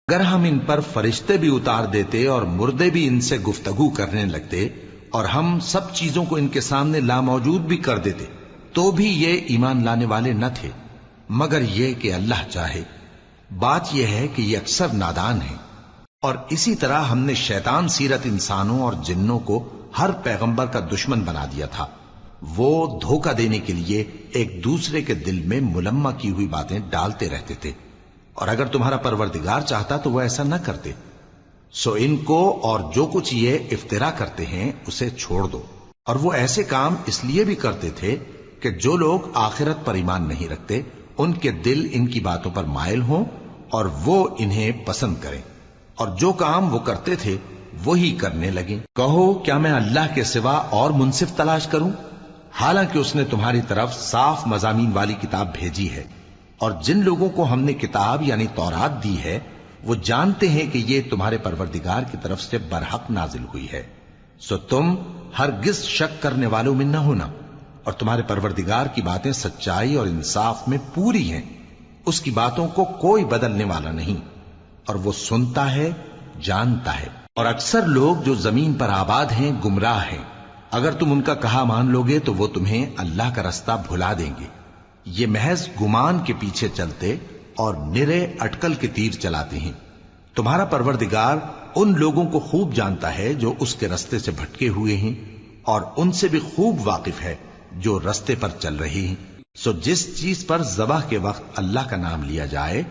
اگر ہم ان پر فرشتے بھی اتار دیتے اور مردے بھی ان سے گفتگو کرنے لگتے اور ہم سب چیزوں کو ان کے سامنے لاموجود بھی کر دیتے تو بھی یہ ایمان لانے والے نہ تھے، مگر یہ کہ اللہ چاہے۔ بات یہ ہے کہ یہ اکثر نادان ہیں۔ اور اسی طرح ہم نے شیطان سیرت انسانوں اور جنوں کو ہر پیغمبر کا دشمن بنا دیا تھا۔ وہ دھوکہ دینے کے لیے ایک دوسرے کے دل میں ملمہ کی ہوئی باتیں ڈالتے رہتے تھے، اور اگر تمہارا پروردگار چاہتا تو وہ ایسا نہ کرتے۔ سو ان کو اور جو کچھ یہ افطرا کرتے ہیں اسے چھوڑ دو۔ اور وہ ایسے کام اس لیے بھی کرتے تھے کہ جو لوگ آخرت پر ایمان نہیں رکھتے ان کے دل ان کی باتوں پر مائل ہوں اور وہ انہیں پسند کریں، اور جو کام وہ کرتے تھے وہی کرنے لگیں۔ کہو کیا میں اللہ کے سوا اور منصف تلاش کروں، حالانکہ اس نے تمہاری طرف صاف مضامین والی کتاب بھیجی ہے، اور جن لوگوں کو ہم نے کتاب یعنی تورات دی ہے وہ جانتے ہیں کہ یہ تمہارے پروردگار کی طرف سے برحق نازل ہوئی ہے۔ سو تم ہرگز شک کرنے والوں میں نہ ہونا، اور تمہارے پروردگار کی باتیں سچائی اور انصاف میں پوری ہیں، اس کی باتوں کو کوئی بدلنے والا نہیں، اور وہ سنتا ہے، جانتا ہے۔ اور اکثر لوگ جو زمین پر آباد ہیں گمراہ ہیں، اگر تم ان کا کہا مان لوگے تو وہ تمہیں اللہ کا رستہ بھلا دیں گے۔ یہ محض گمان کے پیچھے چلتے اور نرے اٹکل کے تیر چلاتے ہیں۔ تمہارا پروردگار ان لوگوں کو خوب جانتا ہے جو اس کے رستے سے بھٹکے ہوئے ہیں، اور ان سے بھی خوب واقف ہے جو رستے پر چل رہے ہیں۔ سو جس چیز پر ذبح کے وقت اللہ کا نام لیا جائے،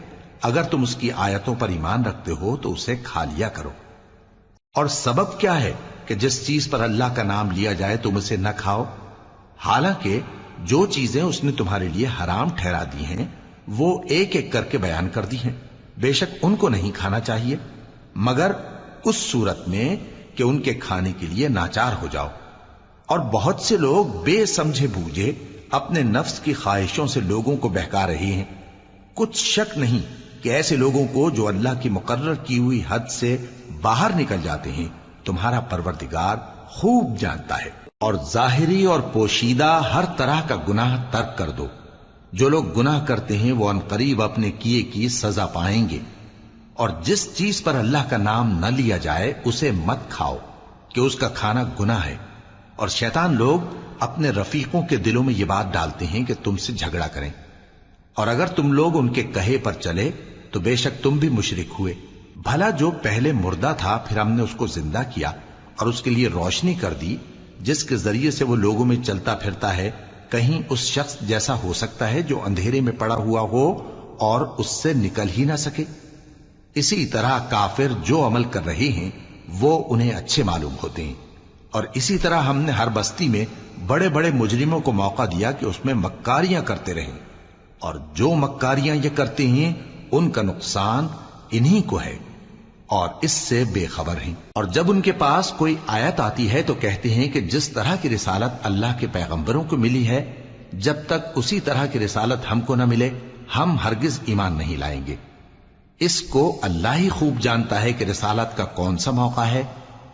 اگر تم اس کی آیتوں پر ایمان رکھتے ہو تو اسے کھا لیا کرو۔ اور سبب کیا ہے کہ جس چیز پر اللہ کا نام لیا جائے تم اسے نہ کھاؤ، حالانکہ جو چیزیں اس نے تمہارے لیے حرام ٹھہرا دی ہیں وہ ایک ایک کر کے بیان کر دی ہیں۔ بے شک ان کو نہیں کھانا چاہیے مگر اس صورت میں کہ ان کے کھانے کے لیے ناچار ہو جاؤ۔ اور بہت سے لوگ بے سمجھے بوجھے اپنے نفس کی خواہشوں سے لوگوں کو بہکا رہے ہیں۔ کچھ شک نہیں کہ ایسے لوگوں کو جو اللہ کی مقرر کی ہوئی حد سے باہر نکل جاتے ہیں تمہارا پروردگار خوب جانتا ہے۔ اور ظاہری اور پوشیدہ ہر طرح کا گناہ ترک کر دو۔ جو لوگ گناہ کرتے ہیں وہ عنقریب اپنے کیے کی سزا پائیں گے۔ اور جس چیز پر اللہ کا نام نہ لیا جائے اسے مت کھاؤ کہ اس کا کھانا گناہ ہے۔ اور شیطان لوگ اپنے رفیقوں کے دلوں میں یہ بات ڈالتے ہیں کہ تم سے جھگڑا کریں، اور اگر تم لوگ ان کے کہے پر چلے تو بے شک تم بھی مشرک ہوئے۔ بھلا جو پہلے مردہ تھا پھر ہم نے اس کو زندہ کیا اور اس کے لیے روشنی کر دی جس کے ذریعے سے وہ لوگوں میں چلتا پھرتا ہے، کہیں اس شخص جیسا ہو سکتا ہے جو اندھیرے میں پڑا ہوا ہو اور اس سے نکل ہی نہ سکے؟ اسی طرح کافر جو عمل کر رہے ہیں وہ انہیں اچھے معلوم ہوتے ہیں۔ اور اسی طرح ہم نے ہر بستی میں بڑے بڑے مجرموں کو موقع دیا کہ اس میں مکاریاں کرتے رہیں، اور جو مکاریاں یہ کرتے ہیں ان کا نقصان انہی کو ہے، اور اس سے بے خبر ہیں۔ اور جب ان کے پاس کوئی آیت آتی ہے تو کہتے ہیں کہ جس طرح کی رسالت اللہ کے پیغمبروں کو ملی ہے جب تک اسی طرح کی رسالت ہم کو نہ ملے ہم ہرگز ایمان نہیں لائیں گے۔ اس کو اللہ ہی خوب جانتا ہے کہ رسالت کا کون سا موقع ہے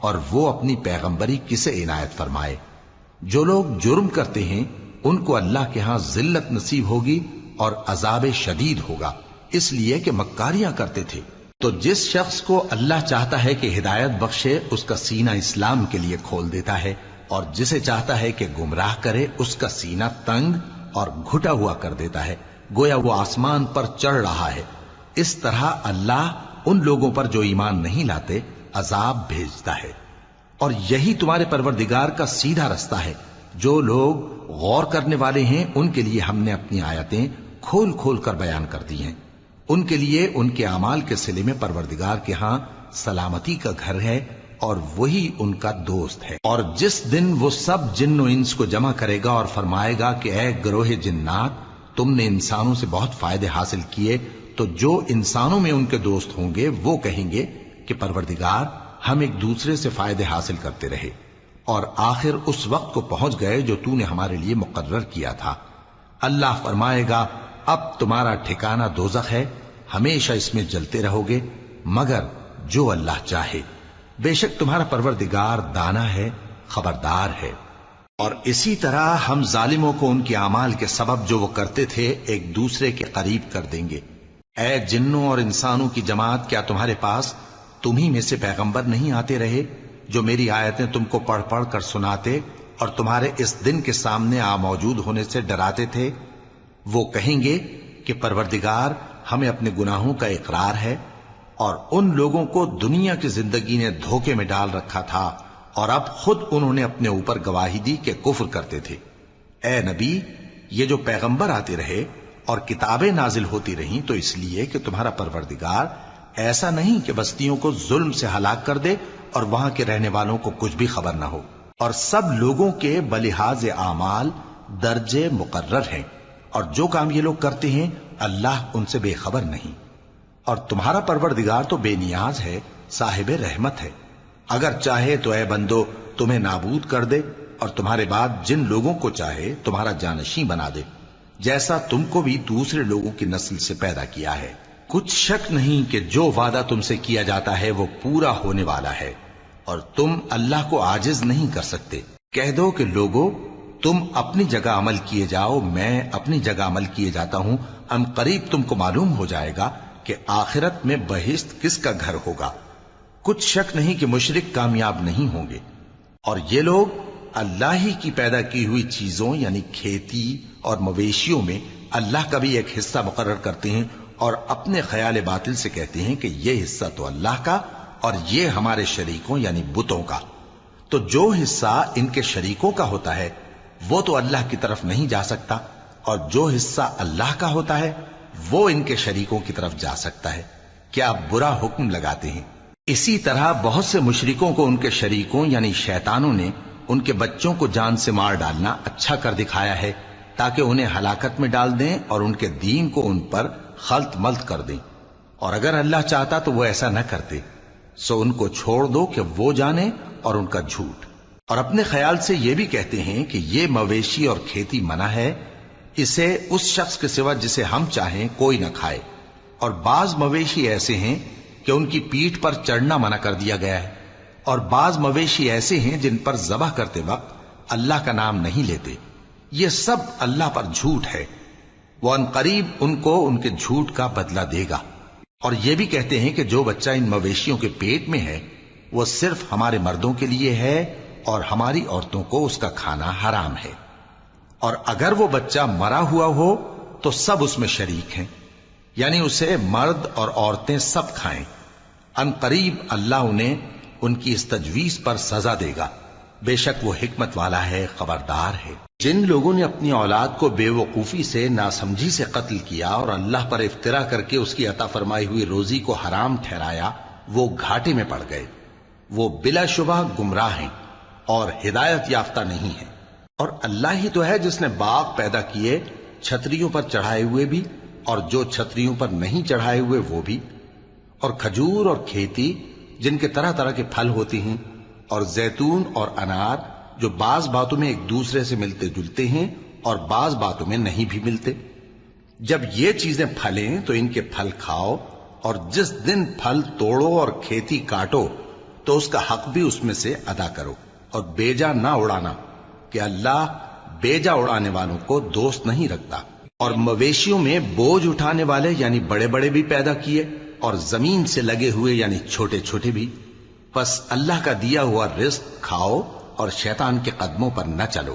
اور وہ اپنی پیغمبری کسے عنایت فرمائے۔ جو لوگ جرم کرتے ہیں ان کو اللہ کے ہاں ذلت نصیب ہوگی اور عذاب شدید ہوگا، اس لیے کہ مکاریاں کرتے تھے۔ تو جس شخص کو اللہ چاہتا ہے کہ ہدایت بخشے اس کا سینہ اسلام کے لیے کھول دیتا ہے، اور جسے چاہتا ہے کہ گمراہ کرے اس کا سینہ تنگ اور گھٹا ہوا کر دیتا ہے، گویا وہ آسمان پر چڑھ رہا ہے۔ اس طرح اللہ ان لوگوں پر جو ایمان نہیں لاتے عذاب بھیجتا ہے۔ اور یہی تمہارے پروردگار کا سیدھا رستہ ہے۔ جو لوگ غور کرنے والے ہیں ان کے لیے ہم نے اپنی آیتیں کھول کھول کر بیان کر دی ہیں۔ ان کے لیے ان کے اعمال کے صلے میں پروردگار کے ہاں سلامتی کا گھر ہے اور وہی ان کا دوست ہے۔ اور جس دن وہ سب جن و انس کو جمع کرے گا اور فرمائے گا کہ اے گروہ جنات، تم نے انسانوں سے بہت فائدے حاصل کیے، تو جو انسانوں میں ان کے دوست ہوں گے وہ کہیں گے کہ پروردگار ہم ایک دوسرے سے فائدے حاصل کرتے رہے، اور آخر اس وقت کو پہنچ گئے جو تو نے ہمارے لیے مقرر کیا تھا۔ اللہ فرمائے گا اب تمہارا ٹھکانہ دوزخ ہے، ہمیشہ اس میں جلتے رہو گے مگر جو اللہ چاہے۔ بے شک تمہارا پروردگار دانا ہے، خبردار ہے۔ اور اسی طرح ہم ظالموں کو ان کے اعمال کے سبب جو وہ کرتے تھے ایک دوسرے کے قریب کر دیں گے۔ اے جنوں اور انسانوں کی جماعت، کیا تمہارے پاس تمہیں میں سے پیغمبر نہیں آتے رہے جو میری آیتیں تم کو پڑھ پڑھ کر سناتے اور تمہارے اس دن کے سامنے آ موجود ہونے سے ڈراتے تھے؟ وہ کہیں گے کہ پروردگار ہمیں اپنے گناہوں کا اقرار ہے، اور ان لوگوں کو دنیا کی زندگی نے دھوکے میں ڈال رکھا تھا اور اب خود انہوں نے اپنے اوپر گواہی دی کہ کفر کرتے تھے۔ اے نبی، یہ جو پیغمبر آتے رہے اور کتابیں نازل ہوتی رہیں تو اس لیے کہ تمہارا پروردگار ایسا نہیں کہ بستیوں کو ظلم سے ہلاک کر دے اور وہاں کے رہنے والوں کو کچھ بھی خبر نہ ہو، اور سب لوگوں کے بلحاظ اعمال درجے مقرر ہیں، اور جو کام یہ لوگ کرتے ہیں اللہ ان سے بے خبر نہیں۔ اور تمہارا پروردگار تو بے نیاز ہے، صاحب رحمت ہے، اگر چاہے تو اے بندو تمہیں نابود کر دے اور تمہارے بعد جن لوگوں کو چاہے تمہارا جانشین بنا دے، جیسا تم کو بھی دوسرے لوگوں کی نسل سے پیدا کیا ہے۔ کچھ شک نہیں کہ جو وعدہ تم سے کیا جاتا ہے وہ پورا ہونے والا ہے، اور تم اللہ کو عاجز نہیں کر سکتے۔ کہہ دو کہ لوگو تم اپنی جگہ عمل کیے جاؤ، میں اپنی جگہ عمل کیے جاتا ہوں، ان قریب تم کو معلوم ہو جائے گا کہ آخرت میں بہشت کس کا گھر ہوگا۔ کچھ شک نہیں کہ مشرک کامیاب نہیں ہوں گے، اور یہ لوگ اللہ ہی کی پیدا کی ہوئی چیزوں یعنی کھیتی اور مویشیوں میں اللہ کا بھی ایک حصہ مقرر کرتے ہیں، اور اپنے خیال باطل سے کہتے ہیں کہ یہ حصہ تو اللہ کا اور یہ ہمارے شریکوں یعنی بتوں کا۔ تو جو حصہ ان کے شریکوں کا ہوتا ہے وہ تو اللہ کی طرف نہیں جا سکتا، اور جو حصہ اللہ کا ہوتا ہے وہ ان کے شریکوں کی طرف جا سکتا ہے۔ کیا برا حکم لگاتے ہیں؟ اسی طرح بہت سے مشرکوں کو ان کے شریکوں یعنی شیطانوں نے ان کے بچوں کو جان سے مار ڈالنا اچھا کر دکھایا ہے، تاکہ انہیں ہلاکت میں ڈال دیں اور ان کے دین کو ان پر خلط ملط کر دیں، اور اگر اللہ چاہتا تو وہ ایسا نہ کرتے۔ سو ان کو چھوڑ دو کہ وہ جانے اور ان کا جھوٹ۔ اور اپنے خیال سے یہ بھی کہتے ہیں کہ یہ مویشی اور کھیتی منع ہے، اسے اس شخص کے سوا جسے ہم چاہیں کوئی نہ کھائے، اور بعض مویشی ایسے ہیں کہ ان کی پیٹھ پر چڑھنا منع کر دیا گیا ہے، اور بعض مویشی ایسے ہیں جن پر ذبح کرتے وقت اللہ کا نام نہیں لیتے۔ یہ سب اللہ پر جھوٹ ہے، وہ ان قریب ان کو ان کے جھوٹ کا بدلہ دے گا۔ اور یہ بھی کہتے ہیں کہ جو بچہ ان مویشیوں کے پیٹ میں ہے وہ صرف ہمارے مردوں کے لیے ہے اور ہماری عورتوں کو اس کا کھانا حرام ہے، اور اگر وہ بچہ مرا ہوا ہو تو سب اس میں شریک ہیں، یعنی اسے مرد اور عورتیں سب کھائیں۔ ان قریب اللہ انہیں ان کی اس تجویز پر سزا دے گا، بے شک وہ حکمت والا ہے، خبردار ہے۔ جن لوگوں نے اپنی اولاد کو بے وقوفی سے ناسمجھی سے قتل کیا اور اللہ پر افترا کر کے اس کی عطا فرمائی ہوئی روزی کو حرام ٹھہرایا، وہ گھاٹے میں پڑ گئے، وہ بلا شبہ گمراہ ہیں اور ہدایت یافتہ نہیں ہیں۔ اور اللہ ہی تو ہے جس نے باغ پیدا کیے چھتریوں پر چڑھائے ہوئے بھی اور جو چھتریوں پر نہیں چڑھائے ہوئے وہ بھی، اور کھجور اور کھیتی جن کے طرح طرح کے پھل ہوتے ہیں، اور زیتون اور انار جو بعض باتوں میں ایک دوسرے سے ملتے جلتے ہیں اور بعض باتوں میں نہیں بھی ملتے۔ جب یہ چیزیں پھلیں تو ان کے پھل کھاؤ، اور جس دن پھل توڑو اور کھیتی کاٹو تو اس کا حق بھی اس میں سے ادا کرو، اور بیجا نہ اڑانا کہ اللہ بیجا اڑانے والوں کو دوست نہیں رکھتا۔ اور مویشیوں میں بوجھ اٹھانے والے یعنی بڑے بڑے بھی پیدا کیے، اور زمین سے لگے ہوئے یعنی چھوٹے چھوٹے بھی۔ پس اللہ کا دیا ہوا رزق کھاؤ اور شیطان کے قدموں پر نہ چلو،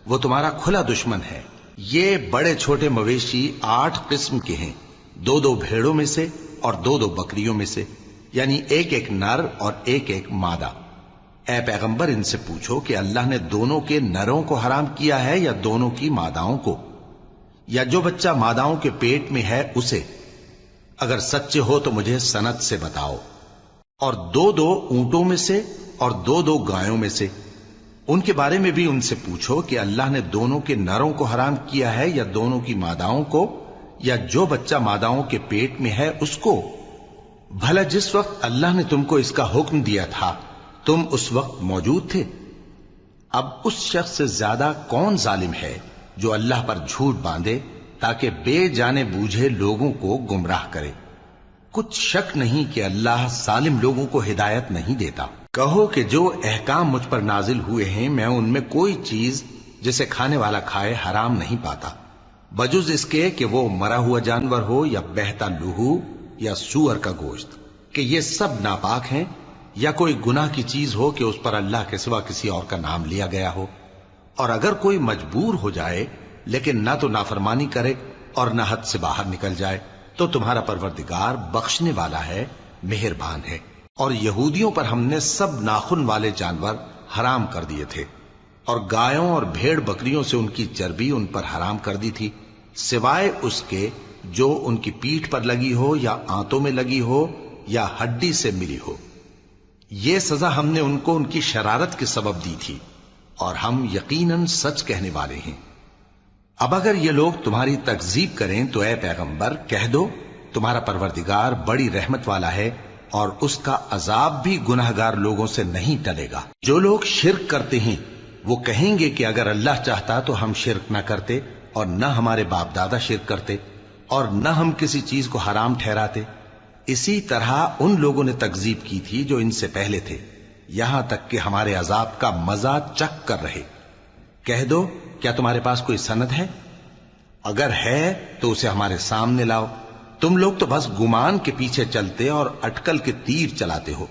وہ تمہارا کھلا دشمن ہے۔ یہ بڑے چھوٹے مویشی 8 قسم کے ہیں، 2 بھیڑوں میں سے اور 2 بکریوں میں سے، یعنی ایک نر اور ایک مادہ۔ اے پیغمبر ان سے پوچھو کہ اللہ نے دونوں کے نروں کو حرام کیا ہے یا دونوں کی ماداؤں کو، یا جو بچہ ماداؤں کے پیٹ میں ہے اسے؟ اگر سچے ہو تو مجھے سند سے بتاؤ۔ اور 2 اونٹوں میں سے اور 2 گایوں میں سے، ان کے بارے میں بھی ان سے پوچھو کہ اللہ نے دونوں کے نروں کو حرام کیا ہے یا دونوں کی ماداؤں کو، یا جو بچہ ماداؤں کے پیٹ میں ہے اس کو؟ بھلا جس وقت اللہ نے تم کو اس کا حکم دیا تھا تم اس وقت موجود تھے؟ اب اس شخص سے زیادہ کون ظالم ہے جو اللہ پر جھوٹ باندھے تاکہ بے جانے بوجھے لوگوں کو گمراہ کرے۔ کچھ شک نہیں کہ اللہ ظالم لوگوں کو ہدایت نہیں دیتا۔ کہو کہ جو احکام مجھ پر نازل ہوئے ہیں میں ان میں کوئی چیز جسے کھانے والا کھائے حرام نہیں پاتا، بجز اس کے کہ وہ مرا ہوا جانور ہو یا بہتا لہو یا سور کا گوشت، کہ یہ سب ناپاک ہیں، یا کوئی گناہ کی چیز ہو کہ اس پر اللہ کے سوا کسی اور کا نام لیا گیا ہو۔ اور اگر کوئی مجبور ہو جائے لیکن نہ تو نافرمانی کرے اور نہ حد سے باہر نکل جائے، تو تمہارا پروردگار بخشنے والا ہے، مہربان ہے۔ اور یہودیوں پر ہم نے سب ناخن والے جانور حرام کر دیے تھے، اور گایوں اور بھیڑ بکریوں سے ان کی چربی ان پر حرام کر دی تھی، سوائے اس کے جو ان کی پیٹھ پر لگی ہو یا آنتوں میں لگی ہو یا ہڈی سے ملی ہو۔ یہ سزا ہم نے ان کو ان کی شرارت کے سبب دی تھی، اور ہم یقیناً سچ کہنے والے ہیں۔ اب اگر یہ لوگ تمہاری تکذیب کریں تو اے پیغمبر کہہ دو، تمہارا پروردگار بڑی رحمت والا ہے، اور اس کا عذاب بھی گناہگار لوگوں سے نہیں ٹلے گا۔ جو لوگ شرک کرتے ہیں وہ کہیں گے کہ اگر اللہ چاہتا تو ہم شرک نہ کرتے، اور نہ ہمارے باپ دادا شرک کرتے، اور نہ ہم کسی چیز کو حرام ٹھہراتے۔ اسی طرح ان لوگوں نے تکذیب کی تھی جو ان سے پہلے تھے، یہاں تک کہ ہمارے عذاب کا مزہ چکھ کر رہے۔ کہہ دو، کیا تمہارے پاس کوئی سند ہے؟ اگر ہے تو اسے ہمارے سامنے لاؤ۔ تم لوگ تو بس گمان کے پیچھے چلتے اور اٹکل کے تیر چلاتے ہو۔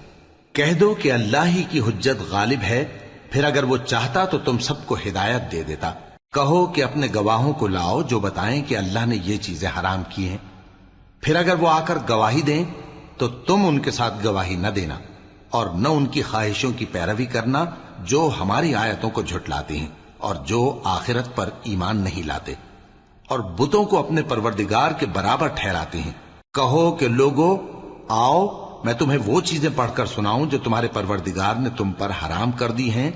کہہ دو کہ اللہ ہی کی حجت غالب ہے، پھر اگر وہ چاہتا تو تم سب کو ہدایت دے دیتا۔ کہو کہ اپنے گواہوں کو لاؤ جو بتائیں کہ اللہ نے یہ چیزیں حرام کی ہیں، پھر اگر وہ آ کر گواہی دیں تو تم ان کے ساتھ گواہی نہ دینا، اور نہ ان کی خواہشوں کی پیروی کرنا جو ہماری آیتوں کو جھٹلاتے ہیں اور جو آخرت پر ایمان نہیں لاتے، اور بتوں کو اپنے پروردگار کے برابر ٹھہراتے ہیں۔ کہو کہ لوگو آؤ، میں تمہیں وہ چیزیں پڑھ کر سناؤں جو تمہارے پروردگار نے تم پر حرام کر دی ہیں۔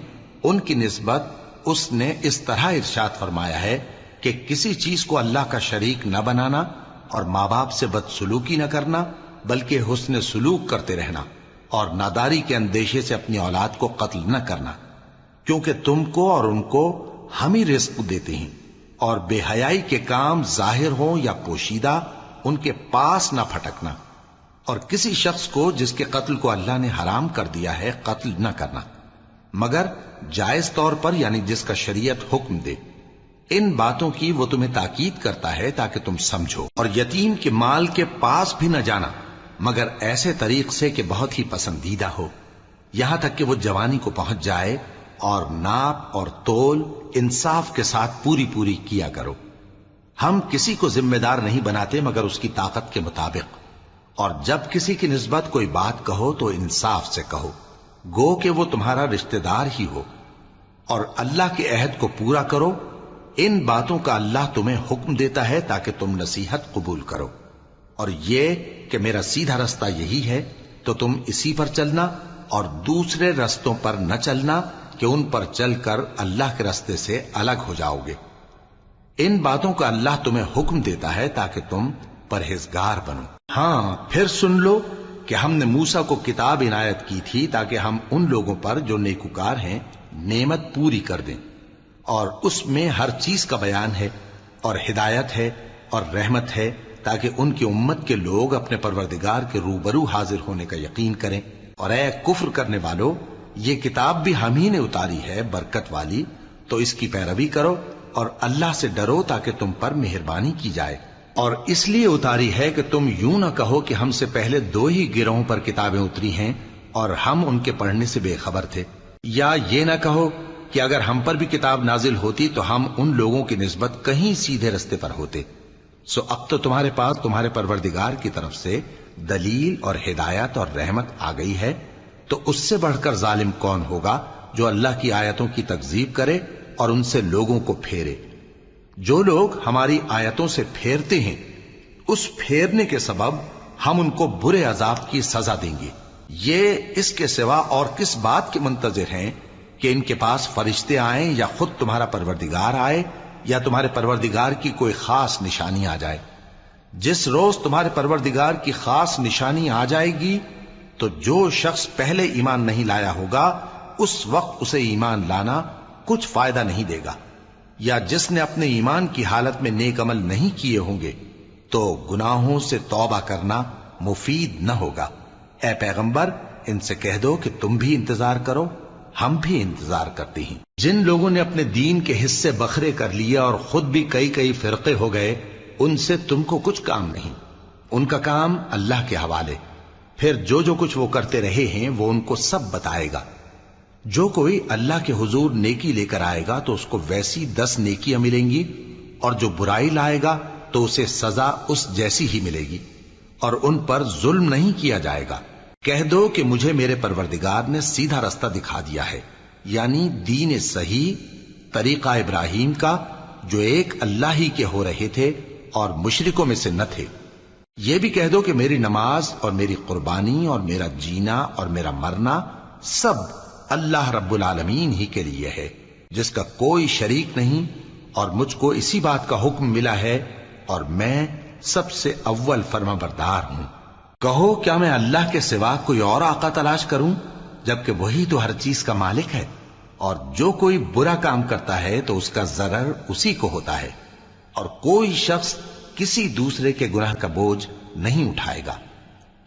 ان کی نسبت اس نے اس طرح ارشاد فرمایا ہے کہ کسی چیز کو اللہ کا شریک نہ بنانا، اور ماں باپ سے بدسلوکی نہ کرنا، بلکہ حسن سلوک کرتے رہنا، اور ناداری کے اندیشے سے اپنی اولاد کو قتل نہ کرنا، کیونکہ تم کو اور ان کو ہم ہی رزق دیتے ہیں۔ اور بے حیائی کے کام ظاہر ہوں یا پوشیدہ ان کے پاس نہ پھٹکنا، اور کسی شخص کو جس کے قتل کو اللہ نے حرام کر دیا ہے قتل نہ کرنا، مگر جائز طور پر، یعنی جس کا شریعت حکم دے۔ ان باتوں کی وہ تمہیں تاکید کرتا ہے تاکہ تم سمجھو۔ اور یتیم کے مال کے پاس بھی نہ جانا مگر ایسے طریق سے کہ بہت ہی پسندیدہ ہو، یہاں تک کہ وہ جوانی کو پہنچ جائے، اور ناپ اور تول انصاف کے ساتھ پوری پوری کیا کرو۔ ہم کسی کو ذمہ دار نہیں بناتے مگر اس کی طاقت کے مطابق، اور جب کسی کی نسبت کوئی بات کہو تو انصاف سے کہو، گو کہ وہ تمہارا رشتہ دار ہی ہو، اور اللہ کے عہد کو پورا کرو۔ ان باتوں کا اللہ تمہیں حکم دیتا ہے تاکہ تم نصیحت قبول کرو، اور یہ کہ میرا سیدھا رستہ یہی ہے تو تم اسی پر چلنا، اور دوسرے رستوں پر نہ چلنا کہ ان پر چل کر اللہ کے رستے سے الگ ہو جاؤ گے۔ ان باتوں کا اللہ تمہیں حکم دیتا ہے تاکہ تم پرہیزگار بنو۔ ہاں، پھر سن لو کہ ہم نے موسیٰ کو کتاب عنایت کی تھی تاکہ ہم ان لوگوں پر جو نیکوکار ہیں نعمت پوری کر دیں، اور اس میں ہر چیز کا بیان ہے، اور ہدایت ہے اور رحمت ہے، تاکہ ان کی امت کے لوگ اپنے پروردگار کے روبرو حاضر ہونے کا یقین کریں۔ اور اے کفر کرنے والو، یہ کتاب بھی ہم ہی نے اتاری ہے برکت والی، تو اس کی پیروی کرو اور اللہ سے ڈرو تاکہ تم پر مہربانی کی جائے۔ اور اس لیے اتاری ہے کہ تم یوں نہ کہو کہ ہم سے پہلے 2 ہی گروہوں پر کتابیں اتری ہیں اور ہم ان کے پڑھنے سے بے خبر تھے، یا یہ نہ کہو کہ اگر ہم پر بھی کتاب نازل ہوتی تو ہم ان لوگوں کی نسبت کہیں سیدھے رستے پر ہوتے۔ سو اب تو تمہارے پاس تمہارے پروردگار کی طرف سے دلیل اور ہدایت اور رحمت آ گئی ہے، تو اس سے بڑھ کر ظالم کون ہوگا جو اللہ کی آیتوں کی تکذیب کرے اور ان سے لوگوں کو پھیرے۔ جو لوگ ہماری آیتوں سے پھیرتے ہیں اس پھیرنے کے سبب ہم ان کو برے عذاب کی سزا دیں گے۔ یہ اس کے سوا اور کس بات کے منتظر ہیں کہ ان کے پاس فرشتے آئیں یا خود تمہارا پروردگار آئے یا تمہارے پروردگار کی کوئی خاص نشانی آ جائے۔ جس روز تمہارے پروردگار کی خاص نشانی آ جائے گی تو جو شخص پہلے ایمان نہیں لایا ہوگا اس وقت اسے ایمان لانا کچھ فائدہ نہیں دے گا، یا جس نے اپنے ایمان کی حالت میں نیک عمل نہیں کیے ہوں گے تو گناہوں سے توبہ کرنا مفید نہ ہوگا۔ اے پیغمبر، ان سے کہہ دو کہ تم بھی انتظار کرو ہم بھی انتظار کرتے ہیں۔ جن لوگوں نے اپنے دین کے حصے بکھرے کر لیے اور خود بھی کئی کئی فرقے ہو گئے، ان سے تم کو کچھ کام نہیں، ان کا کام اللہ کے حوالے۔ پھر جو کچھ وہ کرتے رہے ہیں وہ ان کو سب بتائے گا۔ جو کوئی اللہ کے حضور نیکی لے کر آئے گا تو اس کو ویسی 10 نیکیاں ملیں گی، اور جو برائی لائے گا تو اسے سزا اس جیسی ہی ملے گی، اور ان پر ظلم نہیں کیا جائے گا۔ کہہ دو کہ مجھے میرے پروردگار نے سیدھا رستہ دکھا دیا ہے، یعنی دین صحیح، طریقہ ابراہیم کا، جو ایک اللہ ہی کے ہو رہے تھے اور مشرکوں میں سے نہ تھے۔ یہ بھی کہہ دو کہ میری نماز اور میری قربانی اور میرا جینا اور میرا مرنا سب اللہ رب العالمین ہی کے لیے ہے، جس کا کوئی شریک نہیں، اور مجھ کو اسی بات کا حکم ملا ہے، اور میں سب سے اول فرما بردار ہوں۔ کہو کیا میں اللہ کے سوا کوئی اور آقا تلاش کروں، جبکہ وہی تو ہر چیز کا مالک ہے، اور جو کوئی برا کام کرتا ہے تو اس کا ضرر اسی کو ہوتا ہے، اور کوئی شخص کسی دوسرے کے گناہ کا بوجھ نہیں اٹھائے گا۔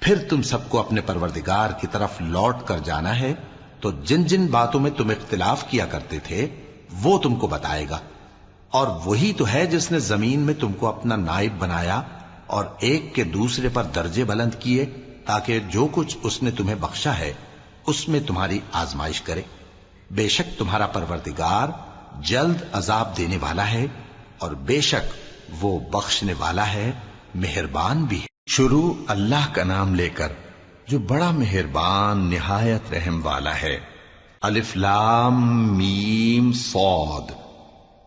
پھر تم سب کو اپنے پروردگار کی طرف لوٹ کر جانا ہے، تو جن جن باتوں میں تم اختلاف کیا کرتے تھے وہ تم کو بتائے گا، اور وہی تو ہے جس نے زمین میں تم کو اپنا نائب بنایا اور ایک کے دوسرے پر درجے بلند کیے، تاکہ جو کچھ اس نے تمہیں بخشا ہے اس میں تمہاری آزمائش کرے۔ بے شک تمہارا پروردگار جلد عذاب دینے والا ہے، اور بے شک وہ بخشنے والا ہے، مہربان بھی ہے۔ شروع اللہ کا نام لے کر جو بڑا مہربان نہایت رحم والا ہے۔ الف لام میم صاد۔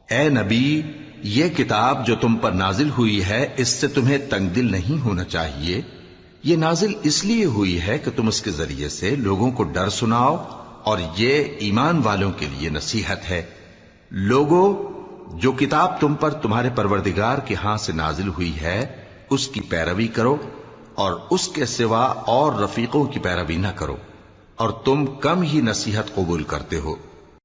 اے نبی، یہ کتاب جو تم پر نازل ہوئی ہے اس سے تمہیں تنگ دل نہیں ہونا چاہیے۔ یہ نازل اس لیے ہوئی ہے کہ تم اس کے ذریعے سے لوگوں کو ڈر سناؤ، اور یہ ایمان والوں کے لیے نصیحت ہے۔ لوگوں، جو کتاب تم پر تمہارے پروردگار کے ہاں سے نازل ہوئی ہے اس کی پیروی کرو، اور اس کے سوا اور رفیقوں کی پیروی نہ کرو، اور تم کم ہی نصیحت قبول کرتے ہو۔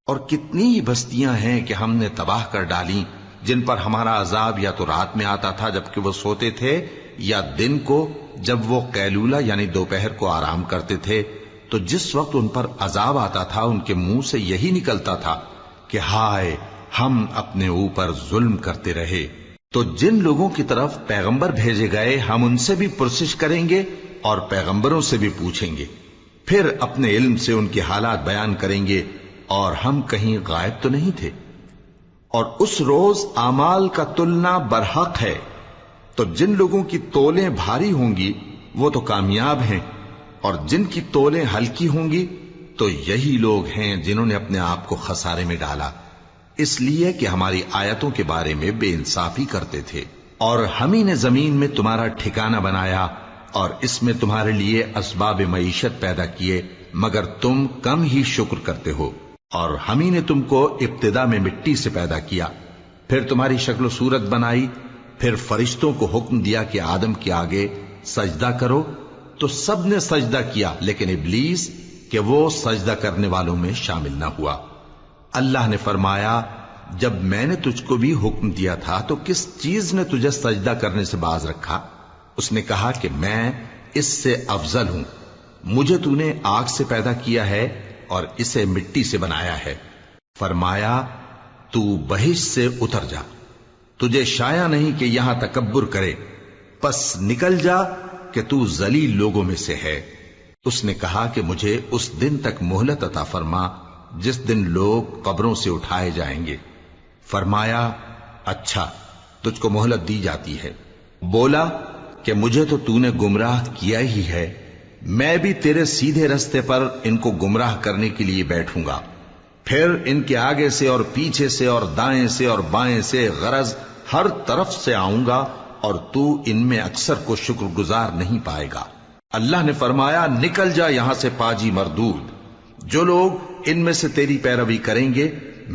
اور کتنی ہی بستیاں ہیں کہ ہم نے تباہ کر ڈالی، جن پر ہمارا عذاب یا تو رات میں آتا تھا جبکہ وہ سوتے تھے، یا دن کو جب وہ قیلولہ یعنی دوپہر کو آرام کرتے تھے، تو جس وقت ان پر عذاب آتا تھا ان کے منہ سے یہی نکلتا تھا کہ ہائے، ہم اپنے اوپر ظلم کرتے رہے۔ تو جن لوگوں کی طرف پیغمبر بھیجے گئے ہم ان سے بھی پرسش کریں گے اور پیغمبروں سے بھی پوچھیں گے، پھر اپنے علم سے ان کے حالات بیان کریں گے، اور ہم کہیں غائب تو نہیں تھے۔ اور اس روز اعمال کا تلنا برحق ہے، تو جن لوگوں کی تولیں بھاری ہوں گی وہ تو کامیاب ہیں، اور جن کی تولیں ہلکی ہوں گی تو یہی لوگ ہیں جنہوں نے اپنے آپ کو خسارے میں ڈالا، اس لیے کہ ہماری آیتوں کے بارے میں بے انصافی کرتے تھے۔ اور ہم ہی نے زمین میں تمہارا ٹھکانہ بنایا، اور اس میں تمہارے لیے اسباب معیشت پیدا کیے، مگر تم کم ہی شکر کرتے ہو۔ اور ہم ہی نے تم کو ابتدا میں مٹی سے پیدا کیا، پھر تمہاری شکل و صورت بنائی، پھر فرشتوں کو حکم دیا کہ آدم کے آگے سجدہ کرو، تو سب نے سجدہ کیا، لیکن ابلیس کہ وہ سجدہ کرنے والوں میں شامل نہ ہوا۔ اللہ نے فرمایا، جب میں نے تجھ کو بھی حکم دیا تھا تو کس چیز نے تجھے سجدہ کرنے سے باز رکھا؟ اس نے کہا کہ میں اس سے افضل ہوں، مجھے تو نے آگ سے پیدا کیا ہے اور اسے مٹی سے بنایا ہے۔ فرمایا، تو بہشت سے اتر جا، تجھے شایع نہیں کہ یہاں تکبر کرے، پس نکل جا کہ تو ذلیل لوگوں میں سے ہے۔ اس نے کہا کہ مجھے اس دن تک مہلت عطا فرما جس دن لوگ قبروں سے اٹھائے جائیں گے۔ فرمایا، اچھا، تجھ کو مہلت دی جاتی ہے۔ بولا کہ مجھے تو نے گمراہ کیا ہی ہے، میں بھی تیرے سیدھے رستے پر ان کو گمراہ کرنے کے لیے بیٹھوں گا، پھر ان کے آگے سے اور پیچھے سے اور دائیں سے اور بائیں سے، غرض ہر طرف سے آؤں گا، اور تو ان میں اکثر کو شکر گزار نہیں پائے گا۔ اللہ نے فرمایا، نکل جا یہاں سے پاجی مردود، جو لوگ ان میں سے تیری پیروی کریں گے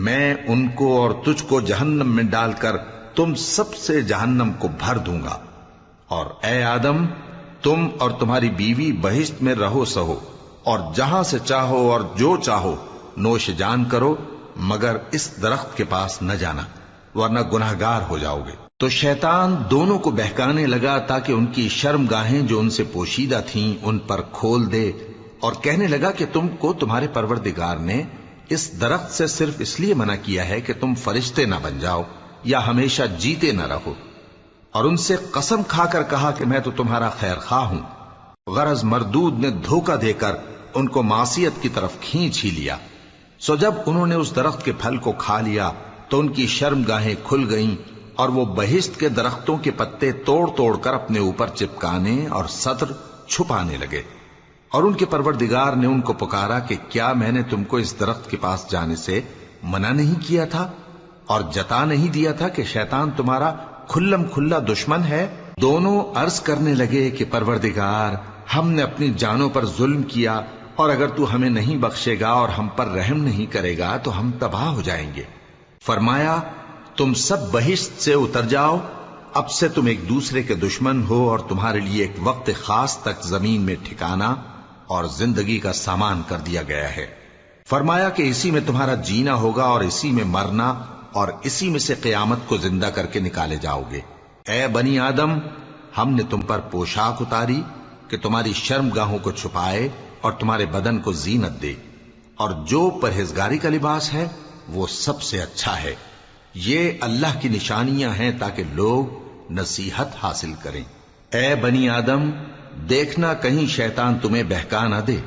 میں ان کو اور تجھ کو جہنم میں ڈال کر تم سب سے جہنم کو بھر دوں گا۔ اور اے آدم، تم اور تمہاری بیوی بہشت میں رہو سہو، اور جہاں سے چاہو اور جو چاہو نوش جان کرو، مگر اس درخت کے پاس نہ جانا ورنہ گناہگار ہو جاؤ گے۔ تو شیطان دونوں کو بہکانے لگا تاکہ ان کی شرم گاہیں جو ان سے پوشیدہ تھیں ان پر کھول دے، اور کہنے لگا کہ تم کو تمہارے پروردگار نے اس درخت سے صرف اس لیے منع کیا ہے کہ تم فرشتے نہ بن جاؤ یا ہمیشہ جیتے نہ رہو، اور ان سے قسم کھا کر کہا کہ میں تو تمہارا خیر خواہ ہوں۔ غرض مردود نے دھوکہ دے کر ان کو معصیت کی طرف کھینچ ہی لیا۔ سو جب انہوں نے اس درخت کے پھل کو کھا لیا تو ان کی شرمگاہیں کھل گئیں، اور وہ بہشت کے درختوں کے پتے توڑ توڑ کر اپنے اوپر چپکانے اور سطر چھپانے لگے۔ اور ان کے پروردگار نے ان کو پکارا کہ کیا میں نے تم کو اس درخت کے پاس جانے سے منع نہیں کیا تھا اور جتا نہیں دیا تھا کہ شیطان تمہارا کھلم کھلا دشمن ہے؟ دونوں عرض کرنے لگے کہ پروردگار، ہم نے اپنی جانوں پر ظلم کیا، اور اگر تو ہمیں نہیں بخشے گا اور ہم پر رحم نہیں کرے گا تو ہم تباہ ہو جائیں گے۔ فرمایا تم سب بہشت سے اتر جاؤ، اب سے تم ایک دوسرے کے دشمن ہو، اور تمہارے لیے ایک وقت خاص تک زمین میں ٹھکانا اور زندگی کا سامان کر دیا گیا ہے۔ فرمایا کہ اسی میں تمہارا جینا ہوگا اور اسی میں مرنا، اور اسی میں سے قیامت کو زندہ کر کے نکالے جاؤ گے۔ اے بنی آدم، ہم نے تم پر پوشاک اتاری کہ تمہاری شرمگاہوں کو چھپائے اور تمہارے بدن کو زینت دے، اور جو پرہیزگاری کا لباس ہے وہ سب سے اچھا ہے۔ یہ اللہ کی نشانیاں ہیں تاکہ لوگ نصیحت حاصل کریں۔ اے بنی آدم، دیکھنا کہیں شیطان تمہیں بہکا نہ دے،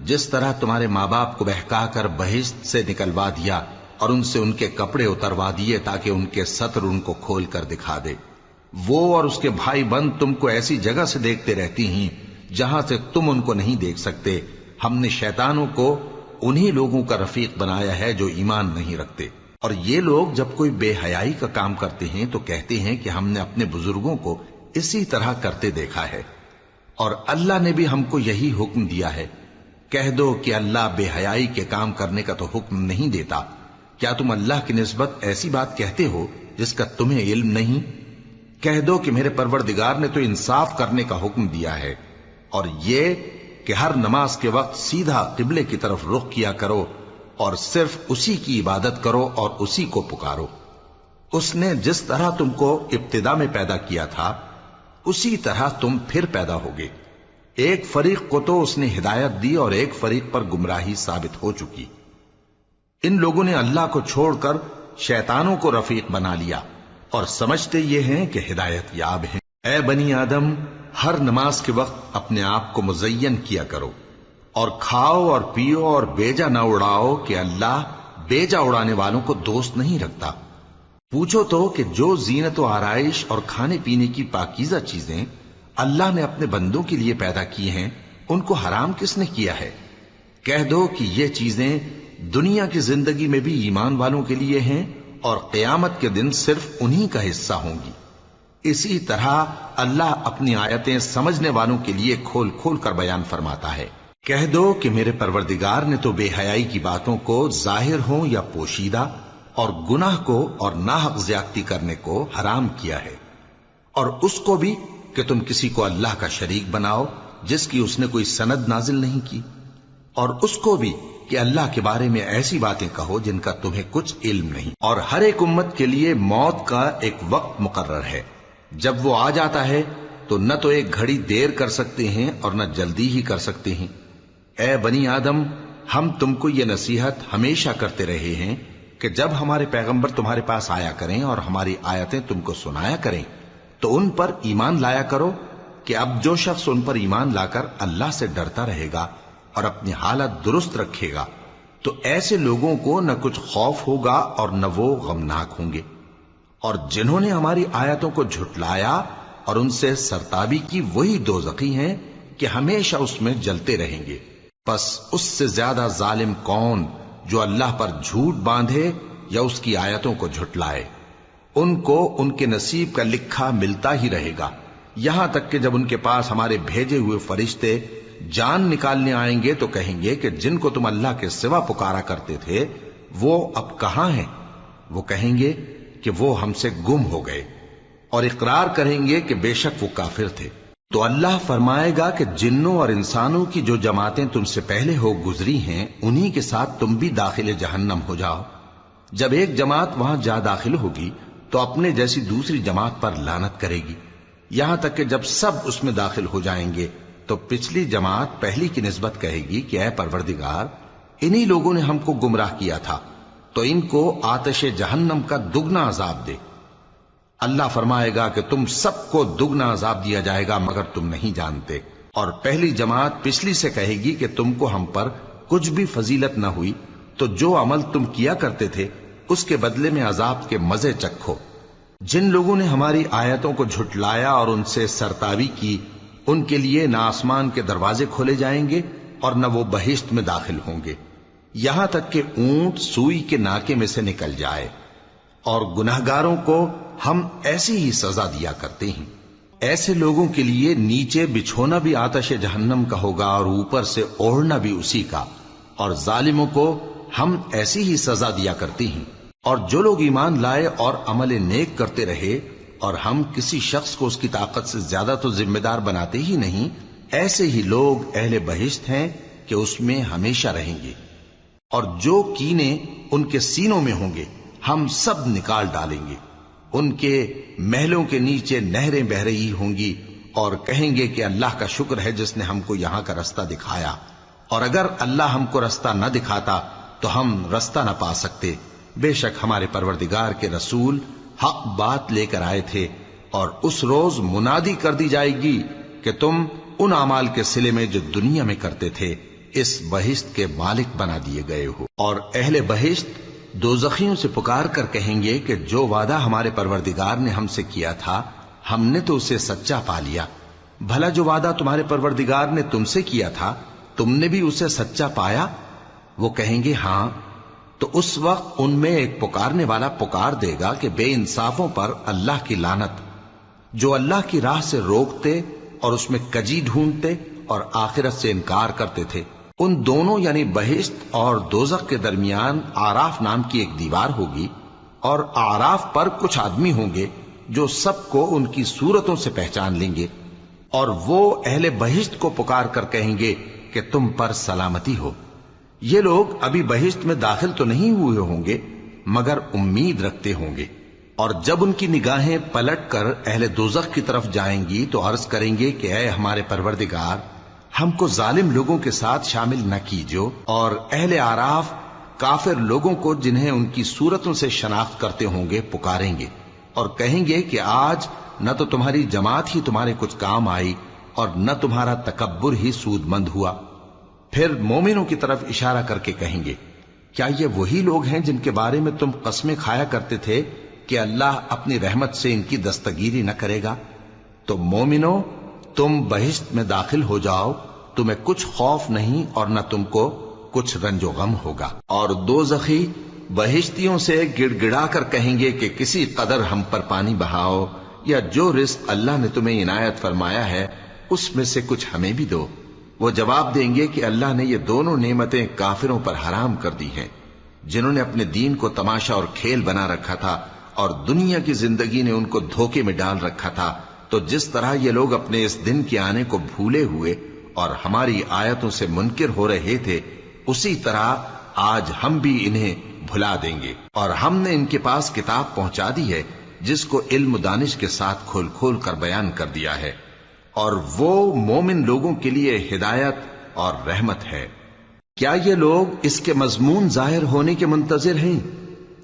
جس طرح تمہارے ماں باپ کو بہکا کر بہشت سے نکلوا دیا اور ان سے ان کے کپڑے اتروا دیے تاکہ ان کے سطر ان کو کھول کر دکھا دے۔ وہ اور اس کے بھائی بند تم کو ایسی جگہ سے دیکھتے رہتی ہیں جہاں سے تم ان کو نہیں دیکھ سکتے۔ ہم نے شیطانوں کو انہی لوگوں کا رفیق بنایا ہے جو ایمان نہیں رکھتے، اور یہ لوگ جب کوئی بے حیائی کا کام کرتے ہیں تو کہتے ہیں کہ ہم نے اپنے بزرگوں کو اسی طرح کرتے دیکھا ہے، اور اللہ نے بھی ہم کو یہی حکم دیا ہے۔ کہہ دو کہ اللہ بے حیائی کے کام کرنے کا تو حکم نہیں دیتا، کیا تم اللہ کی نسبت ایسی بات کہتے ہو جس کا تمہیں علم نہیں؟ کہہ دو کہ میرے پروردگار نے تو انصاف کرنے کا حکم دیا ہے، اور یہ کہ ہر نماز کے وقت سیدھا قبلے کی طرف رخ کیا کرو اور صرف اسی کی عبادت کرو اور اسی کو پکارو۔ اس نے جس طرح تم کو ابتدا میں پیدا کیا تھا اسی طرح تم پھر پیدا ہوگے۔ ایک فریق کو تو اس نے ہدایت دی اور ایک فریق پر گمراہی ثابت ہو چکی۔ ان لوگوں نے اللہ کو چھوڑ کر شیطانوں کو رفیق بنا لیا اور سمجھتے یہ ہیں کہ ہدایت یاب ہیں۔ اے بنی آدم، ہر نماز کے وقت اپنے آپ کو مزین کیا کرو، اور کھاؤ اور پیو اور بیجا نہ اڑاؤ کہ اللہ بیجا اڑانے والوں کو دوست نہیں رکھتا۔ پوچھو تو کہ جو زینت و آرائش اور کھانے پینے کی پاکیزہ چیزیں اللہ نے اپنے بندوں کے لیے پیدا کی ہیں ان کو حرام کس نے کیا ہے؟ کہہ دو کہ یہ چیزیں دنیا کی زندگی میں بھی ایمان والوں کے لیے ہیں اور قیامت کے دن صرف انہی کا حصہ ہوں گی۔ اسی طرح اللہ اپنی آیتیں سمجھنے والوں کے لیے کھول کھول کر بیان فرماتا ہے۔ کہہ دو کہ میرے پروردگار نے تو بے حیائی کی باتوں کو ظاہر ہوں یا پوشیدہ، اور گناہ کو اور ناحق زیادتی کرنے کو حرام کیا ہے، اور اس کو بھی کہ تم کسی کو اللہ کا شریک بناؤ جس کی اس نے کوئی سند نازل نہیں کی، اور اس کو بھی کہ اللہ کے بارے میں ایسی باتیں کہو جن کا تمہیں کچھ علم نہیں۔ اور ہر ایک امت کے لیے موت کا ایک وقت مقرر ہے، جب وہ آ جاتا ہے تو نہ تو ایک گھڑی دیر کر سکتے ہیں اور نہ جلدی ہی کر سکتے ہیں۔ اے بنی آدم، ہم تم کو یہ نصیحت ہمیشہ کرتے رہے ہیں کہ جب ہمارے پیغمبر تمہارے پاس آیا کریں اور ہماری آیتیں تم کو سنایا کریں تو ان پر ایمان لایا کرو، کہ اب جو شخص ان پر ایمان لا کر اللہ سے ڈرتا رہے گا اور اپنی حالت درست رکھے گا تو ایسے لوگوں کو نہ کچھ خوف ہوگا اور نہ وہ غمناک ہوں گے۔ اور جنہوں نے ہماری آیتوں کو جھٹلایا اور ان سے سرتابی کی وہی دوزخی ہیں کہ ہمیشہ اس میں جلتے رہیں گے۔ پس اس سے زیادہ ظالم کون جو اللہ پر جھوٹ باندھے یا اس کی آیتوں کو جھٹلائے؟ ان کو ان کے نصیب کا لکھا ملتا ہی رہے گا، یہاں تک کہ جب ان کے پاس ہمارے بھیجے ہوئے فرشتے جان نکالنے آئیں گے تو کہیں گے کہ جن کو تم اللہ کے سوا پکارا کرتے تھے وہ اب کہاں ہیں؟ وہ کہیں گے کہ وہ ہم سے گم ہو گئے، اور اقرار کریں گے کہ بے شک وہ کافر تھے۔ تو اللہ فرمائے گا کہ جنوں اور انسانوں کی جو جماعتیں تم سے پہلے ہو گزری ہیں انہی کے ساتھ تم بھی داخل جہنم ہو جاؤ۔ جب ایک جماعت وہاں جا داخل ہوگی تو اپنے جیسی دوسری جماعت پر لعنت کرے گی، یہاں تک کہ جب سب اس میں داخل ہو جائیں گے تو پچھلی جماعت پہلی کی نسبت کہے گی کہ اے پروردگار، انہی لوگوں نے ہم کو گمراہ کیا تھا، تو ان کو آتش جہنم کا دگنا عذاب دے۔ اللہ فرمائے گا کہ تم سب کو دگنا عذاب دیا جائے گا مگر تم نہیں جانتے۔ اور پہلی جماعت پچھلی سے کہے گی کہ تم کو ہم پر کچھ بھی فضیلت نہ ہوئی، تو جو عمل تم کیا کرتے تھے اس کے بدلے میں عذاب کے مزے چکھو۔ جن لوگوں نے ہماری آیتوں کو جھٹلایا اور ان سے سرتاوی کی، ان کے لیے نہ آسمان کے دروازے کھولے جائیں گے اور نہ وہ بہشت میں داخل ہوں گے، یہاں تک کہ اونٹ سوئی کے ناکے میں سے نکل جائے۔ اور گناہگاروں کو ہم ایسی ہی سزا دیا کرتے ہیں۔ ایسے لوگوں کے لیے نیچے بچھونا بھی آتش جہنم کا ہوگا اور اوپر سے اوڑھنا بھی اسی کا، اور ظالموں کو ہم ایسی ہی سزا دیا کرتے ہیں۔ اور جو لوگ ایمان لائے اور عمل نیک کرتے رہے، اور ہم کسی شخص کو اس کی طاقت سے زیادہ تو ذمہ دار بناتے ہی نہیں، ایسے ہی لوگ اہل بہشت ہیں کہ اس میں ہمیشہ رہیں گے۔ اور جو کینے ان کے سینوں میں ہوں گے ہم سب نکال ڈالیں گے۔ ان کے محلوں کے نیچے نہریں بہ رہی ہوں گی، اور کہیں گے کہ اللہ کا شکر ہے جس نے ہم کو یہاں کا رستہ دکھایا، اور اگر اللہ ہم کو رستہ نہ دکھاتا تو ہم رستہ نہ پا سکتے۔ بے شک ہمارے پروردگار کے رسول حق بات لے کر آئے تھے، اور اس روز منادی کر دی جائے گی کہ تم ان اعمال کے صلے میں جو دنیا میں کرتے تھے اس بہشت کے مالک بنا دیے گئے ہو۔ اور اہل بہشت دوزخیوں سے پکار کر کہیں گے کہ جو وعدہ ہمارے پروردگار نے ہم سے کیا تھا ہم نے تو اسے سچا پا لیا۔ بھلا جو وعدہ تمہارے پروردگار نے تم سے کیا تھا تم نے بھی اسے سچا پایا؟ وہ کہیں گے ہاں۔ تو اس وقت ان میں ایک پکارنے والا پکار دے گا کہ بے انصافوں پر اللہ کی لعنت، جو اللہ کی راہ سے روکتے اور اس میں کجی ڈھونڈتے اور آخرت سے انکار کرتے تھے۔ ان دونوں یعنی بہشت اور دوزخ کے درمیان آراف نام کی ایک دیوار ہوگی، اور آراف پر کچھ آدمی ہوں گے جو سب کو ان کی صورتوں سے پہچان لیں گے، اور وہ اہل بہشت کو پکار کر کہیں گے کہ تم پر سلامتی ہو۔ یہ لوگ ابھی بہشت میں داخل تو نہیں ہوئے ہوں گے مگر امید رکھتے ہوں گے، اور جب ان کی نگاہیں پلٹ کر اہل دوزخ کی طرف جائیں گی تو عرض کریں گے کہ اے ہمارے پروردگار، ہم کو ظالم لوگوں کے ساتھ شامل نہ کیجو۔ اور اہل آراف کافر لوگوں کو جنہیں ان کی صورتوں سے شناخت کرتے ہوں گے پکاریں گے اور کہیں گے کہ آج نہ تو تمہاری جماعت ہی تمہارے کچھ کام آئی اور نہ تمہارا تکبر ہی سود مند ہوا۔ پھر مومنوں کی طرف اشارہ کر کے کہیں گے کیا یہ وہی لوگ ہیں جن کے بارے میں تم قسمیں کھایا کرتے تھے کہ اللہ اپنی رحمت سے ان کی دستگیری نہ کرے گا؟ تو مومنوں، تم بہشت میں داخل ہو جاؤ، تمہیں کچھ خوف نہیں اور نہ تم کو کچھ رنج و غم ہوگا۔ اور دوزخی بہشتیوں سے گڑ گڑا کر کہیں گے کہ کسی قدر ہم پر پانی بہاؤ، یا جو رزق اللہ نے تمہیں عنایت فرمایا ہے اس میں سے کچھ ہمیں بھی دو۔ وہ جواب دیں گے کہ اللہ نے یہ دونوں نعمتیں کافروں پر حرام کر دی ہیں، جنہوں نے اپنے دین کو تماشا اور کھیل بنا رکھا تھا اور دنیا کی زندگی نے ان کو دھوکے میں ڈال رکھا تھا۔ تو جس طرح یہ لوگ اپنے اس دن کے آنے کو بھولے ہوئے اور ہماری آیتوں سے منکر ہو رہے تھے، اسی طرح آج ہم بھی انہیں بھلا دیں گے۔ اور ہم نے ان کے پاس کتاب پہنچا دی ہے جس کو علم و دانش کے ساتھ کھول کھول کر بیان کر دیا ہے، اور وہ مومن لوگوں کے لیے ہدایت اور رحمت ہے۔ کیا یہ لوگ اس کے مضمون ظاہر ہونے کے منتظر ہیں؟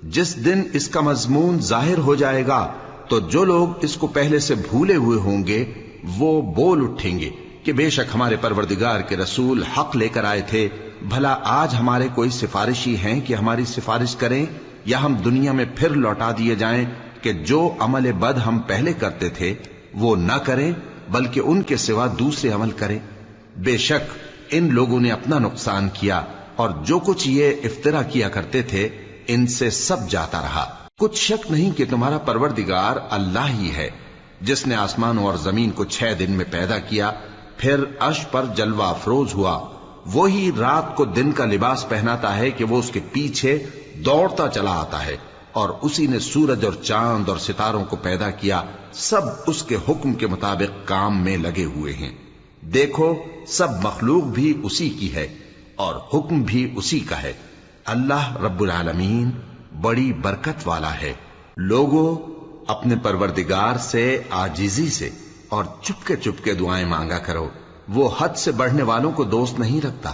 جس دن اس کا مضمون ظاہر ہو جائے گا تو جو لوگ اس کو پہلے سے بھولے ہوئے ہوں گے وہ بول اٹھیں گے کہ بے شک ہمارے پروردگار کے رسول حق لے کر آئے تھے۔ بھلا آج ہمارے کوئی سفارشی ہیں کہ ہماری سفارش کریں، یا ہم دنیا میں پھر لوٹا دیے جائیں کہ جو عمل بد ہم پہلے کرتے تھے وہ نہ کریں بلکہ ان کے سوا دوسرے عمل کریں۔ بے شک ان لوگوں نے اپنا نقصان کیا، اور جو کچھ یہ افترا کیا کرتے تھے ان سے سب جاتا رہا۔ کچھ شک نہیں کہ تمہارا پروردگار اللہ ہی ہے جس نے آسمانوں اور زمین کو 6 دن میں پیدا کیا، پھر عرش پر جلوہ افروز ہوا۔ وہی رات کو دن کا لباس پہناتا ہے کہ وہ اس کے پیچھے دوڑتا چلا آتا ہے، اور اسی نے سورج اور چاند اور ستاروں کو پیدا کیا، سب اس کے حکم کے مطابق کام میں لگے ہوئے ہیں۔ دیکھو سب مخلوق بھی اسی کی ہے اور حکم بھی اسی کا ہے۔ اللہ رب العالمین بڑی برکت والا ہے۔ لوگوں، اپنے پروردگار سے عاجزی سے اور چپکے چپکے دعائیں مانگا کرو، وہ حد سے بڑھنے والوں کو دوست نہیں رکھتا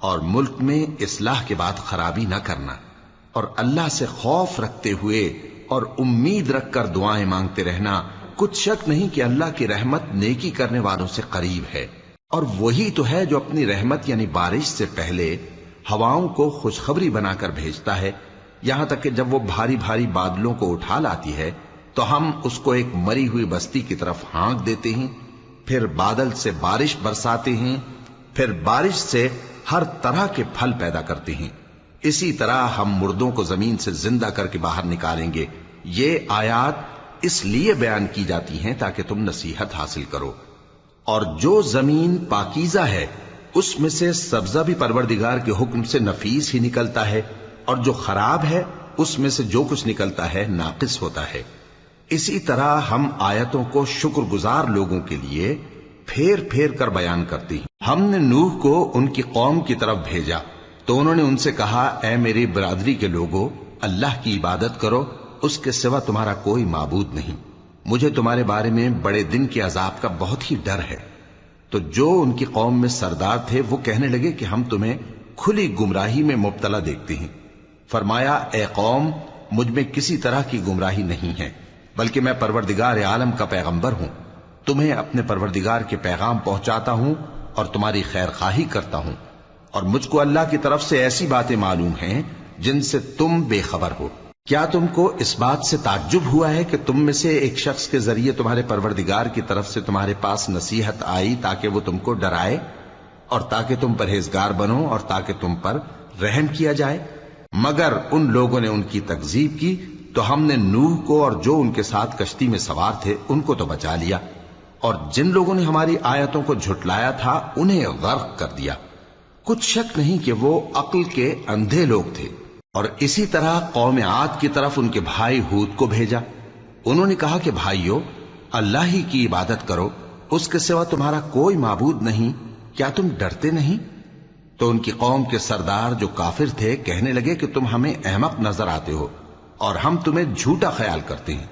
اور ملک میں اصلاح کے بعد خرابی نہ کرنا، اور اللہ سے خوف رکھتے ہوئے اور امید رکھ کر دعائیں مانگتے رہنا۔ کچھ شک نہیں کہ اللہ کی رحمت نیکی کرنے والوں سے قریب ہے، اور وہی تو ہے جو اپنی رحمت یعنی بارش سے پہلے ہواؤں کو خوشخبری بنا کر بھیجتا ہے، یہاں تک کہ جب وہ بھاری بھاری بادلوں کو اٹھا لاتی ہے تو ہم اس کو ایک مری ہوئی بستی کی طرف ہانک دیتے ہیں، پھر بادل سے بارش برساتے ہیں، پھر بارش سے ہر طرح کے پھل پیدا کرتے ہیں۔ اسی طرح ہم مردوں کو زمین سے زندہ کر کے باہر نکالیں گے۔ یہ آیات اس لیے بیان کی جاتی ہیں تاکہ تم نصیحت حاصل کرو۔ اور جو زمین پاکیزہ ہے اس میں سے سبزہ بھی پروردگار کے حکم سے نفیس ہی نکلتا ہے، اور جو خراب ہے اس میں سے جو کچھ نکلتا ہے ناقص ہوتا ہے۔ اسی طرح ہم آیتوں کو شکر گزار لوگوں کے لیے پھیر پھیر کر بیان کرتے ہیں۔ ہم نے نوح کو ان کی قوم کی طرف بھیجا تو انہوں نے ان سے کہا، اے میری برادری کے لوگوں، اللہ کی عبادت کرو، اس کے سوا تمہارا کوئی معبود نہیں۔ مجھے تمہارے بارے میں بڑے دن کے عذاب کا بہت ہی ڈر ہے۔ تو جو ان کی قوم میں سردار تھے وہ کہنے لگے کہ ہم تمہیں کھلی گمراہی میں مبتلا دیکھتے ہیں۔ فرمایا، اے قوم، مجھ میں کسی طرح کی گمراہی نہیں ہے، بلکہ میں پروردگار عالم کا پیغمبر ہوں، تمہیں اپنے پروردگار کے پیغام پہنچاتا ہوں اور تمہاری خیر خواہی کرتا ہوں، اور مجھ کو اللہ کی طرف سے ایسی باتیں معلوم ہیں جن سے تم بے خبر ہو۔ کیا تم کو اس بات سے تعجب ہوا ہے کہ تم میں سے ایک شخص کے ذریعے تمہارے پروردگار کی طرف سے تمہارے پاس نصیحت آئی تاکہ وہ تم کو ڈرائے اور تاکہ تم پرہیزگار بنو اور تاکہ تم پر رحم کیا جائے؟ مگر ان لوگوں نے ان کی تکذیب کی تو ہم نے نوح کو اور جو ان کے ساتھ کشتی میں سوار تھے ان کو تو بچا لیا، اور جن لوگوں نے ہماری آیتوں کو جھٹلایا تھا انہیں غرق کر دیا۔ کچھ شک نہیں کہ وہ عقل کے اندھے لوگ تھے۔ اور اسی طرح قوم عاد کی طرف ان کے بھائی ہود کو بھیجا۔ انہوں نے کہا کہ بھائیو، اللہ ہی کی عبادت کرو، اس کے سوا تمہارا کوئی معبود نہیں، کیا تم ڈرتے نہیں؟ تو ان کی قوم کے سردار جو کافر تھے کہنے لگے کہ تم ہمیں احمق نظر آتے ہو اور ہم تمہیں جھوٹا خیال کرتے ہیں۔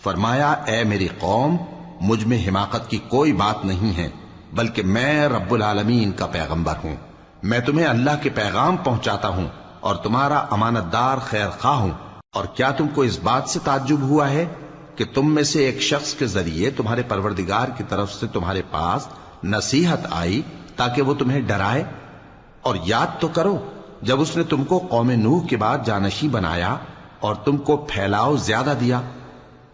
فرمایا، اے میری قوم، مجھ میں حماقت کی کوئی بات نہیں ہے، بلکہ میں رب العالمین کا پیغمبر ہوں۔ میں تمہیں اللہ کے پیغام پہنچاتا ہوں اور تمہارا امانت دار خیر خواہ ہوں۔ اور کیا تم کو اس بات سے تعجب ہوا ہے کہ تم میں سے ایک شخص کے ذریعے تمہارے پروردگار کی طرف سے تمہارے پاس نصیحت آئی تاکہ وہ تمہیں ڈرائے؟ اور یاد تو کرو جب اس نے تم کو قوم نوح کے بعد جانشی بنایا اور تم کو پھیلاؤ زیادہ دیا،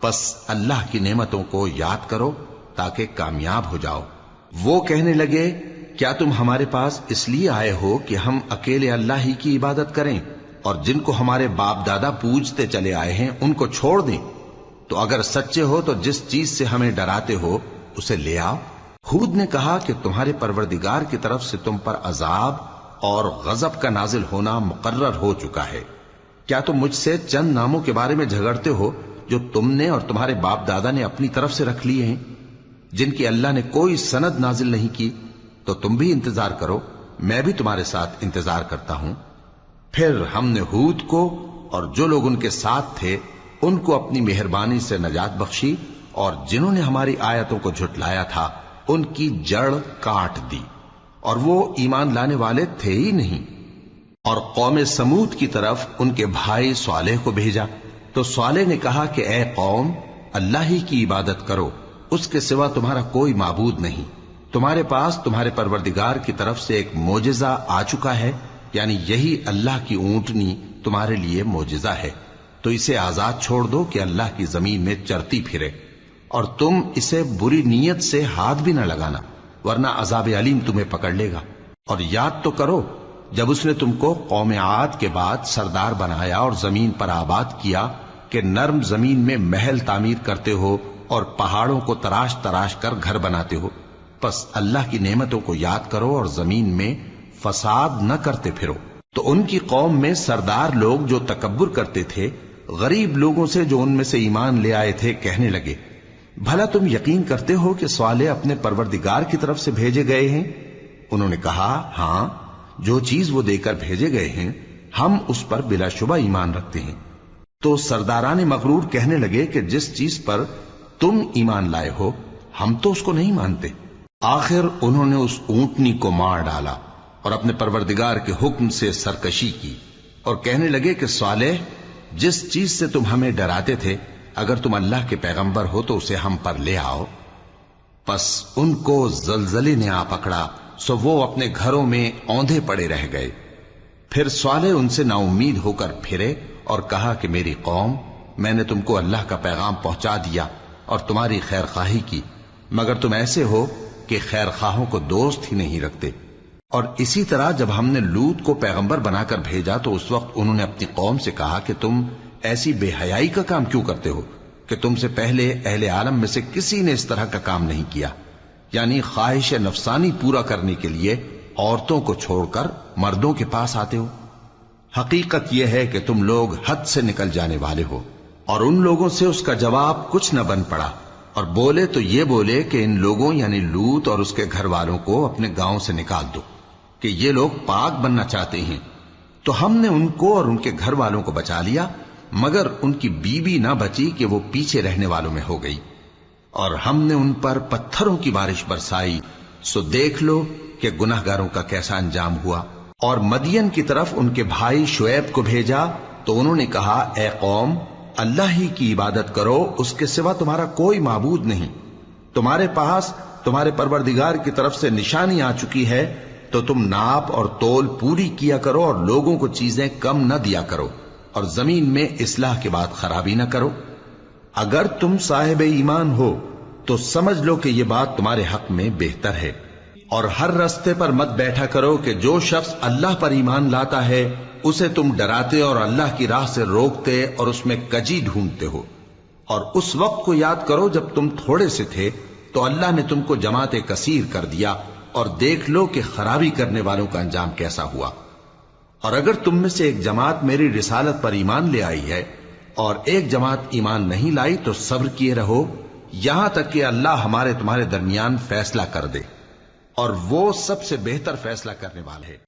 پس اللہ کی نعمتوں کو یاد کرو تاکہ کامیاب ہو جاؤ۔ وہ کہنے لگے، کیا تم ہمارے پاس اس لیے آئے ہو کہ ہم اکیلے اللہ ہی کی عبادت کریں اور جن کو ہمارے باپ دادا پوجتے چلے آئے ہیں ان کو چھوڑ دیں؟ تو اگر سچے ہو تو جس چیز سے ہمیں ڈراتے ہو اسے لے آؤ۔ ہود نے کہا کہ تمہارے پروردگار کی طرف سے تم پر عذاب اور غضب کا نازل ہونا مقرر ہو چکا ہے۔ کیا تم مجھ سے چند ناموں کے بارے میں جھگڑتے ہو جو تم نے اور تمہارے باپ دادا نے اپنی طرف سے رکھ لیے ہیں، جن کی اللہ نے کوئی سند نازل نہیں کی؟ تو تم بھی انتظار کرو، میں بھی تمہارے ساتھ انتظار کرتا ہوں۔ پھر ہم نے ہود کو اور جو لوگ ان کے ساتھ تھے ان کو اپنی مہربانی سے نجات بخشی، اور جنہوں نے ہماری آیتوں کو جھٹلایا تھا ان کی جڑ کاٹ دی، اور وہ ایمان لانے والے تھے ہی نہیں۔ اور قوم سمود کی طرف ان کے بھائی صالح کو بھیجا تو صالح نے کہا کہ اے قوم، اللہ ہی کی عبادت کرو، اس کے سوا تمہارا کوئی معبود نہیں۔ تمہارے پاس تمہارے پروردگار کی طرف سے ایک معجزہ آ چکا ہے، یعنی یہی اللہ کی اونٹنی تمہارے لیے معجزہ ہے، تو اسے آزاد چھوڑ دو کہ اللہ کی زمین میں چرتی پھرے، اور تم اسے بری نیت سے ہاتھ بھی نہ لگانا، ورنہ عذاب علیم تمہیں پکڑ لے گا۔ اور یاد تو کرو جب اس نے تم کو قوم عاد کے بعد سردار بنایا اور زمین پر آباد کیا کہ نرم زمین میں محل تعمیر کرتے ہو اور پہاڑوں کو تراش تراش کر گھر بناتے ہو۔ پس اللہ کی نعمتوں کو یاد کرو اور زمین میں فساد نہ کرتے پھرو۔ تو ان کی قوم میں سردار لوگ جو تکبر کرتے تھے غریب لوگوں سے جو ان میں سے ایمان لے آئے تھے کہنے لگے، بھلا تم یقین کرتے ہو کہ صالح اپنے پروردگار کی طرف سے بھیجے گئے ہیں؟ انہوں نے کہا، ہاں، جو چیز وہ دے کر بھیجے گئے ہیں ہم اس پر بلا شبہ ایمان رکھتے ہیں۔ تو سرداران مغرور کہنے لگے کہ جس چیز پر تم ایمان لائے ہو ہم تو اس کو نہیں مانتے۔ آخر انہوں نے اس اونٹنی کو مار ڈالا اور اپنے پروردگار کے حکم سے سرکشی کی، اور کہنے لگے کہ صالح، جس چیز سے تم ہمیں ڈراتے تھے، اگر تم اللہ کے پیغمبر ہو تو اسے ہم پر لے آؤ۔ پس ان کو زلزلے نے آ پکڑا، سو وہ اپنے گھروں میں اوندھے پڑے رہ گئے۔ پھر صالح ان سے نا امید ہو کر پھرے اور کہا کہ میری قوم، میں نے تم کو اللہ کا پیغام پہنچا دیا اور تمہاری خیر خواہی کی، مگر تم ایسے ہو کہ خیر خواہوں کو دوست ہی نہیں رکھتے۔ اور اسی طرح جب ہم نے لوط کو پیغمبر بنا کر بھیجا تو اس وقت انہوں نے اپنی قوم سے کہا کہ تم ایسی بے حیائی کا کام کیوں کرتے ہو کہ تم سے پہلے اہل عالم میں سے کسی نے اس طرح کا کام نہیں کیا، یعنی خواہش نفسانی پورا کرنے کے لیے عورتوں کو چھوڑ کر مردوں کے پاس آتے ہو۔ حقیقت یہ ہے کہ تم لوگ حد سے نکل جانے والے ہو۔ اور ان لوگوں سے اس کا جواب کچھ نہ بن پڑا، اور بولے تو یہ بولے کہ ان لوگوں یعنی لوط اور اس کے گھر والوں کو اپنے گاؤں سے نکال دو کہ یہ لوگ پاک بننا چاہتے ہیں۔ تو ہم نے ان کو اور ان کے گھر والوں کو بچا لیا، مگر ان کی بیوی نہ بچی کہ وہ پیچھے رہنے والوں میں ہو گئی، اور ہم نے ان پر پتھروں کی بارش برسائی، سو دیکھ لو کہ گناہگاروں کا کیسا انجام ہوا۔ اور مدین کی طرف ان کے بھائی شعیب کو بھیجا تو انہوں نے کہا، اے قوم، اللہ ہی کی عبادت کرو، اس کے سوا تمہارا کوئی معبود نہیں۔ تمہارے پاس تمہارے پروردگار کی طرف سے نشانی آ چکی ہے، تو تم ناپ اور تول پوری کیا کرو اور لوگوں کو چیزیں کم نہ دیا کرو، اور زمین میں اصلاح کے بعد خرابی نہ کرو۔ اگر تم صاحب ایمان ہو تو سمجھ لو کہ یہ بات تمہارے حق میں بہتر ہے، اور ہر رستے پر مت بیٹھا کرو کہ جو شخص اللہ پر ایمان لاتا ہے اسے تم ڈراتے اور اللہ کی راہ سے روکتے اور اس میں کجی ڈھونڈتے ہو۔ اور اس وقت کو یاد کرو جب تم تھوڑے سے تھے تو اللہ نے تم کو جماعت کثیر کر دیا، اور دیکھ لو کہ خرابی کرنے والوں کا انجام کیسا ہوا۔ اور اگر تم میں سے ایک جماعت میری رسالت پر ایمان لے آئی ہے اور ایک جماعت ایمان نہیں لائی تو صبر کیے رہو یہاں تک کہ اللہ ہمارے تمہارے درمیان فیصلہ کر دے، اور وہ سب سے بہتر فیصلہ کرنے والا ہے۔